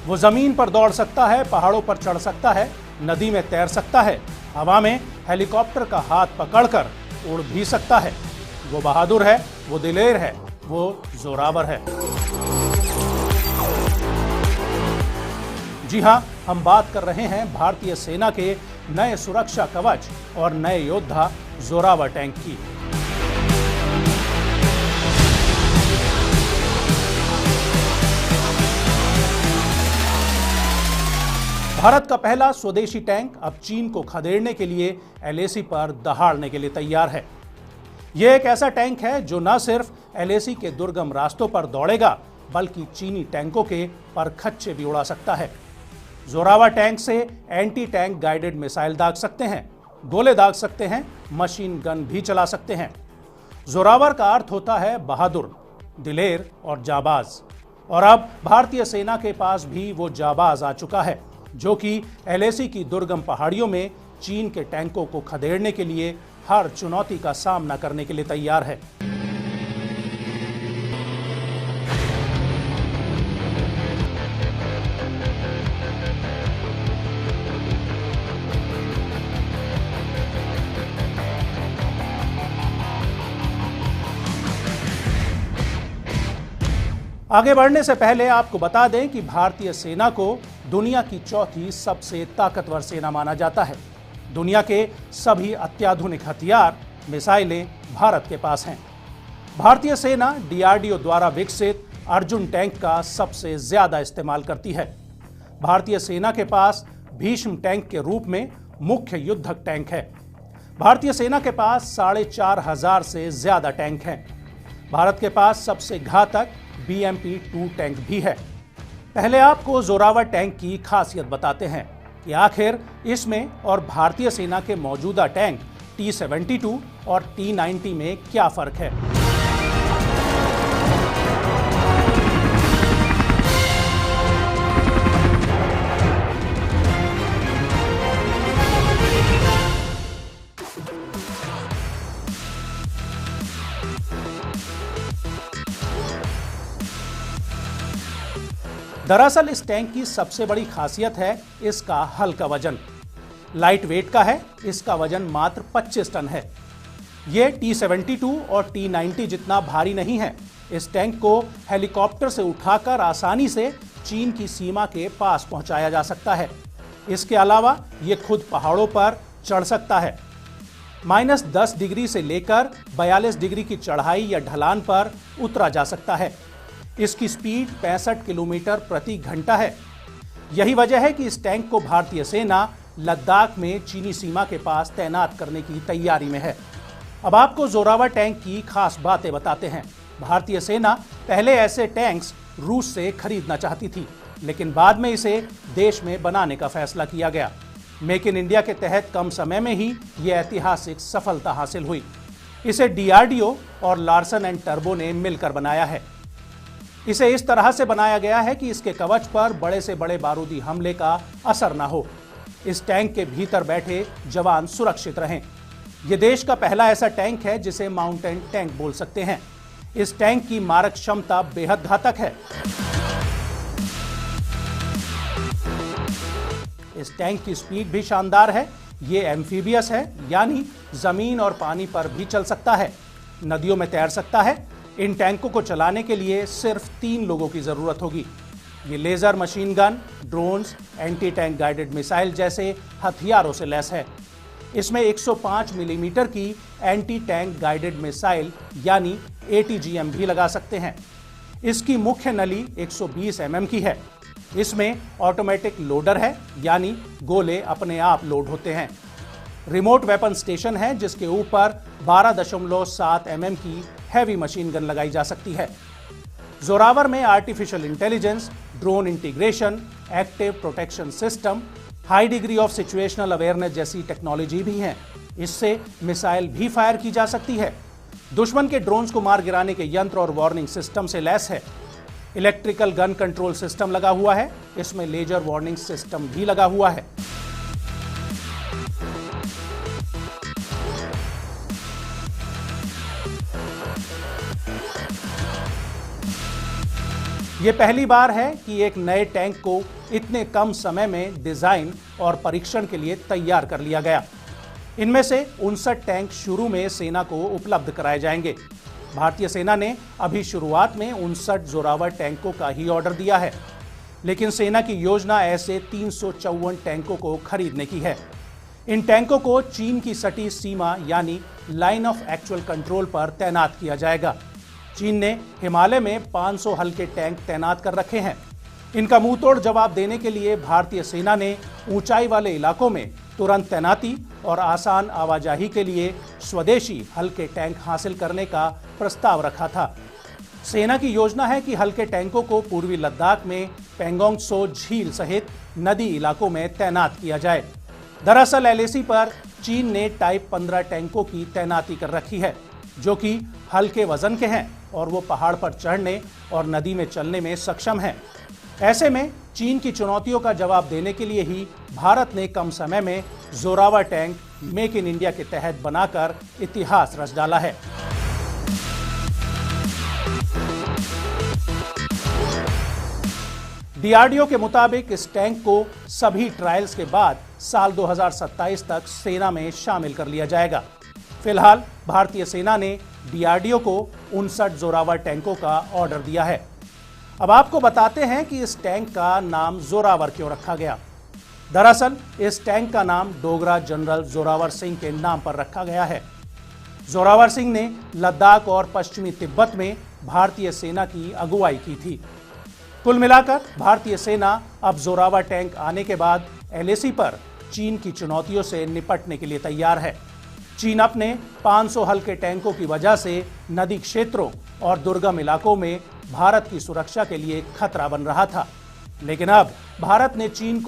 वो जमीन पर दौड़ सकता है, पहाड़ों पर चढ़ सकता है, नदी में तैर सकता है, हवा में हेलीकॉप्टर का हाथ पकड़कर उड़ भी सकता है। वो बहादुर है, वो दिलेर है, वो जोरावर है। जी हां, हम बात कर रहे हैं भारतीय सेना के नए सुरक्षा कवच और नए योद्धा जोरावर टैंक की। भारत का पहला स्वदेशी टैंक अब चीन को खदेड़ने के लिए एलएसी पर दहाड़ने के लिए तैयार है। यह एक ऐसा टैंक है जो न सिर्फ एलएसी के दुर्गम रास्तों पर दौड़ेगा, बल्कि चीनी टैंकों के परखच्चे भी उड़ा सकता है। जोरावर टैंक से एंटी टैंक गाइडेड मिसाइल दाग सकते हैं, गोले दाग सकते हैं, मशीन गन भी चला सकते हैं। जोरावर का अर्थ होता है बहादुर, दिलेर और जाबाज। और अब भारतीय सेना के पास भी वो जाबाज आ चुका है, जो कि एलएसी की दुर्गम पहाड़ियों में चीन के टैंकों को खदेड़ने के लिए हर चुनौती का सामना करने के लिए तैयार है। आगे बढ़ने से पहले आपको बता दें कि भारतीय सेना को दुनिया की चौथी सबसे ताकतवर सेना माना जाता है। दुनिया के सभी अत्याधुनिक हथियार, मिसाइलें भारत के पास हैं। भारतीय सेना डीआरडीओ द्वारा विकसित अर्जुन टैंक का सबसे ज्यादा इस्तेमाल करती है। भारतीय सेना के पास भीष्म टैंक के रूप में मुख्य युद्धक टैंक है। भारतीय सेना के पास 4,500 से ज्यादा टैंक हैं। भारत के पास सबसे घातक BMP-2 टैंक भी है। पहले आपको जोरावर टैंक की खासियत बताते हैं कि आखिर इसमें और भारतीय सेना के मौजूदा टैंक T-72 और T-90 में क्या फर्क है। दरअसल इस टैंक की सबसे बड़ी खासियत है इसका हल्का वजन। लाइट वेट का है, इसका वजन मात्र 25 टन है। यह T-72 और T-90 जितना भारी नहीं है। इस टैंक को हेलीकॉप्टर से उठाकर आसानी से चीन की सीमा के पास पहुंचाया जा सकता है। इसके अलावा यह खुद पहाड़ों पर चढ़ सकता है। -10 डिग्री से लेकर 42 डिग्री की चढ़ाई या ढलान पर उतरा जा सकता है। इसकी स्पीड 65 किलोमीटर प्रति घंटा है। यही वजह है कि इस टैंक को भारतीय सेना लद्दाख में चीनी सीमा के पास तैनात करने की तैयारी में है। अब आपको जोरावर टैंक की खास बातें बताते हैं। भारतीय सेना पहले ऐसे टैंक्स रूस से खरीदना चाहती थी, लेकिन बाद में इसे देश में बनाने का फैसला किया गया। मेक इन इंडिया के तहत कम समय में ही यह ऐतिहासिक सफलता हासिल हुई। इसे डीआरडीओ और लार्सन एंड टर्बो ने मिलकर बनाया है। इसे इस तरह से बनाया गया है कि इसके कवच पर बड़े से बड़े बारूदी हमले का असर न हो। इस टैंक के भीतर बैठे जवान सुरक्षित रहें। यह देश का पहला ऐसा टैंक है जिसे माउंटेन टैंक बोल सकते हैं। इस टैंक की मारक क्षमता बेहद घातक है। इस टैंक की स्पीड भी शानदार है। ये एम्फीबियस है, यानी जमीन और पानी पर भी चल सकता है, नदियों में तैर सकता है। इन टैंकों को चलाने के लिए सिर्फ 3 लोगों की जरूरत होगी। ये laser machine gun, drones, anti tank guided missile जैसे हथियारों से लैस है। इसमें 105 मिलीमीटर की एंटी टैंक गाइडेड मिसाइल यानी ATGM भी लगा सकते हैं। इसकी मुख्य नली 120 mm की है। इसमें ऑटोमेटिक लोडर है, यानी गोले अपने आप लोड होते हैं। रिमोट वेपन स्टेशन है जिसके ऊपर 12.7 mm की हैवी मशीन गन लगाई जा सकती है। जोरावर में artificial intelligence, drone integration, active protection system, high degree of situational awareness जैसी टेक्नोलॉजी भी है। इससे मिसाइल भी फायर की जा सकती है। दुश्मन के ड्रोन्स को मार गिराने के यंत्र और वार्निंग सिस्टम से लैस है। इलेक्ट्रिकल गन कंट्रोल सिस्टम लगा हुआ है। इसमें लेजर वार्निंग सिस्टम भी लगा हुआ है। यह पहली बार है कि एक नए टैंक को इतने कम समय में डिजाइन और परीक्षण के लिए तैयार कर लिया गया। इनमें से 59 टैंक शुरू में सेना को उपलब्ध कराए जाएंगे। भारतीय सेना ने अभी शुरुआत में 59 जोरावर टैंकों का ही ऑर्डर दिया है, लेकिन सेना की योजना ऐसे 354 टैंकों को खरीदने की है। इन टैंकों को चीन की सटी सीमा यानी लाइन ऑफ एक्चुअल कंट्रोल पर तैनात किया जाएगा। चीन ने हिमालय में 500 हल्के टैंक तैनात कर रखे हैं। इनका मुंहतोड़ जवाब देने के लिए भारतीय सेना ने ऊंचाई वाले इलाकों में तुरंत तैनाती और आसान आवाजाही के लिए स्वदेशी हल्के टैंक हासिल करने का प्रस्ताव रखा था। सेना की योजना है कि हल्के टैंकों को पूर्वी लद्दाख में पेंगोंग त्सो झील सहित नदी इलाकों में तैनात किया जाए। दरअसल एलएसी पर चीन ने टाइप 15 टैंकों की तैनाती कर रखी है, जो कि हल्के वजन के हैं और वो पहाड़ पर चढ़ने और नदी में चलने में सक्षम हैं। ऐसे में चीन की चुनौतियों का जवाब देने के लिए ही भारत ने कम समय में Zorawar tank make in India के तहत बनाकर इतिहास रच डाला है। डीआरडीओ के मुताबिक इस टैंक को सभी ट्रायल्स के बाद साल 2027 तक सेना में शामिल कर लिया जाएगा। फिलहाल भारतीय सेना ने डीआरडीओ को 59 जोरावर टैंकों का ऑर्डर दिया है। अब आपको बताते हैं कि इस टैंक का नाम जोरावर क्यों रखा गया। दरअसल इस टैंक का नाम डोगरा जनरल जोरावर सिंह के नाम पर रखा गया है। जोरावर सिंह ने लद्दाख और पश्चिमी तिब्बत में भारतीय सेना की अगुवाई की थी। कुल मिलाकर भारतीय सेना अब जोरावर टैंक आने के बाद एलएसी पर चीन की चुनौतियों से निपटने के लिए तैयार है। चीन अपने 500 हल्के टैंकों की वजह से नदी क्षेत्रों और दुर्गम इलाकों में भारत की सुरक्षा के लिए खतरा बन रहा था, लेकिन अब भारत ने चीन को